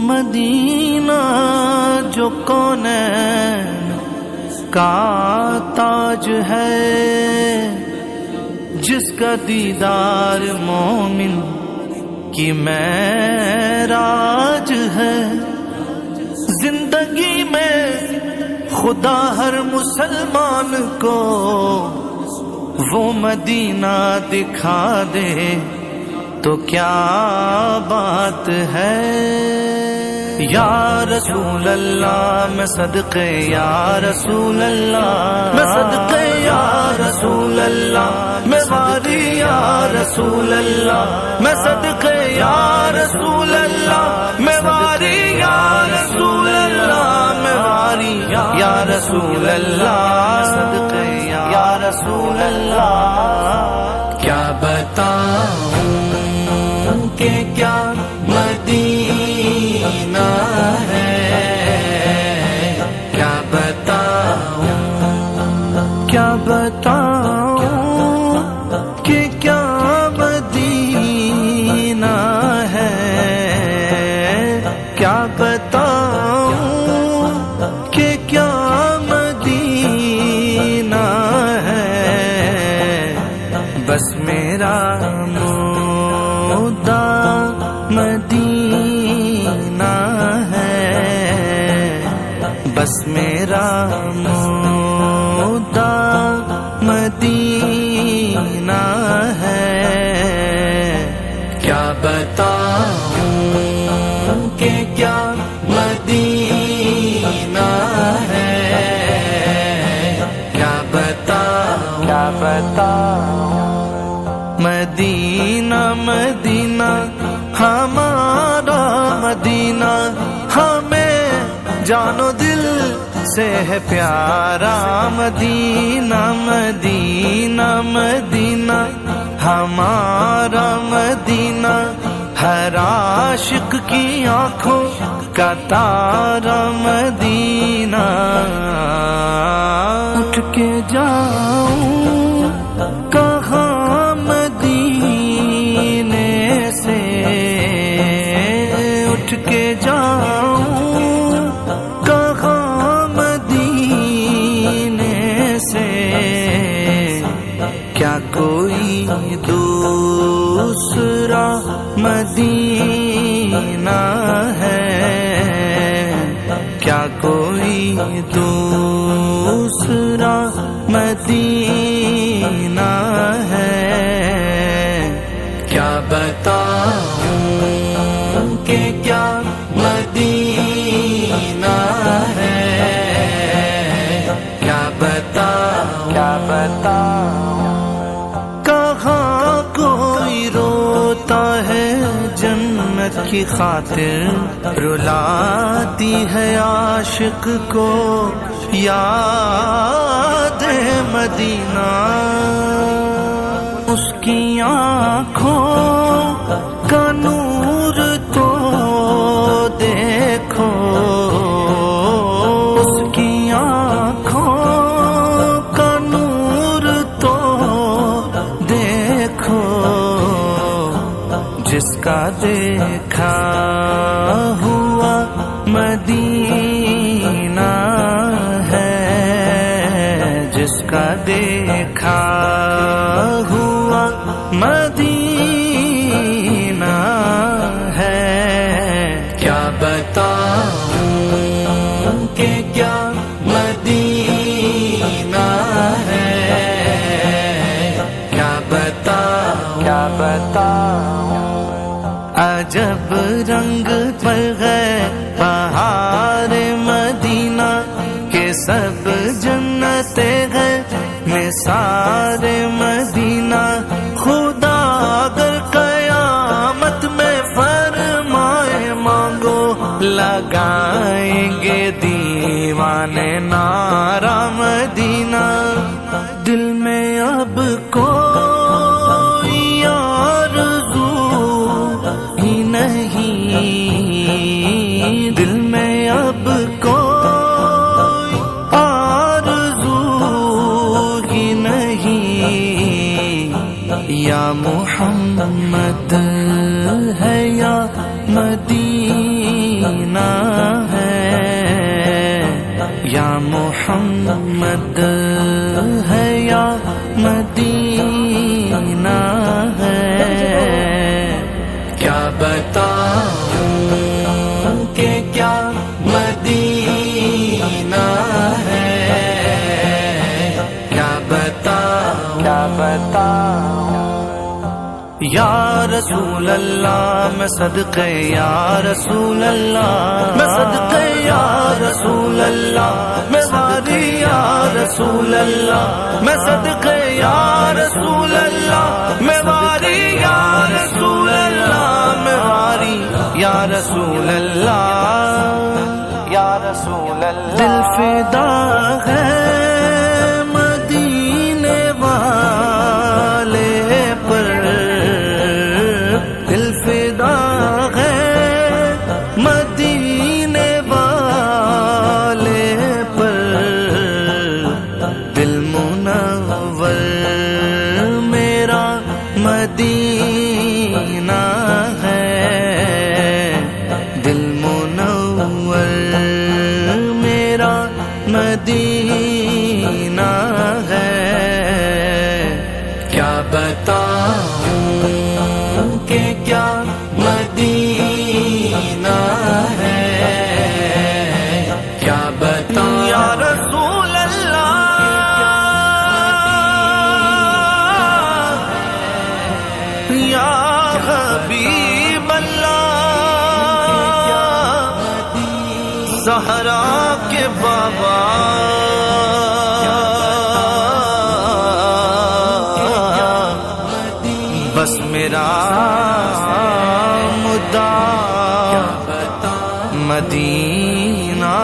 مدینہ جو کونین کا تاج ہے، جس کا دیدار مومن کی معراج ہے۔ زندگی میں خدا ہر مسلمان کو وہ مدینہ دکھا دے تو کیا بات ہے۔ یا رسول اللہ میں صدقے یا رسول اللہ، میں صدقے یا رسول اللہ، میں واری یا رسول اللہ، میں صدقے یا رسول اللہ، میں واری یا رسول اللہ، میں واری یا رسول اللہ، صدقے یا رسول اللہ۔ کیا بتاؤں کہ کیا مدینہ ہے، کیا بتاؤں، کیا بتاؤں کہ کیا مدینہ ہے، کیا بتاؤں کہ کیا مدینہ ہے۔ بس میرا مدعا مدینہ ہے، بس میرا مدعا مدینہ ہے۔ کیا بتاؤں کہ کیا مدینہ ہے، کیا بتاؤں، کیا بتاؤں۔ مدینہ مدینہ ہمارا مدینہ، ہمیں جان و دل سے ہے پیارا مدینہ۔ مدینہ مدینہ ہمارا مدینہ، ہر عاشق کی آنکھوں کا تارا مدینہ۔ اٹھ کے جاؤں کہاں مدینے سے، اٹھ کے جاؤں کہاں مدینے سے۔ کیا کوئی دوسرا مدینہ ہے، کیا کوئی دوسرا مدینہ ہے۔ کیا بتاؤں کہ کیا مدینہ ہے، کیا بتاؤں، کیا بتاؤں۔ کہاں کوئی روتا ہے جنت کی خاطر، رلاتی ہے عاشق کو یاد مدینہ۔ اس کی آنکھوں کا نور تو دیکھو، اس کی آنکھوں کا نور تو دیکھو، جس کا دیکھا ہوا مدینہ ہے، جس کا دیکھا ہوا مدینہ ہے۔ کیا بتاؤں کہ کیا مدینہ ہے، کیا بتاؤں، کیا بتاؤں۔ عجب رنگ پر ہے بہار مدینہ کے، سب جنتیں ہیں نثار مدینہ۔ خدا اگر قیامت میں فرمائے مانگو، لگائیں گے دیوانے نعرہ مدینہ۔ دل میں اب کوئی آرزو ہی نہیں، دل میں اب کوئی آرزو ہی نہیں۔ یا محمد ہے یا مدینہ محمد ہے یا مدینہ ہے، کیا بتاؤں کہ کیا مدینہ ہے، کیا بتاؤں یا رسول اللہ میں صدقے یا رسول اللہ، میں صدقے یا رسول اللہ، میں واری یا رسول اللہ، میں صدقے یا رسول اللہ، میں واری یا رسول اللہ، میں واری یا رسول اللہ، یا رسول اللہ، دل فدا ہے مدینے والے پر، دل فدا ہے مدینے والے پر، دل منور میرا مدینہ ہے، دل منور میرا مدینہ ہے، کیا بتاؤں کہ کیا مدینہ ہے، کیا بتاؤں یا رسول اللہ، یا حبیب اللہ، زہرا کے بابا بس میرا مدعا مدینہ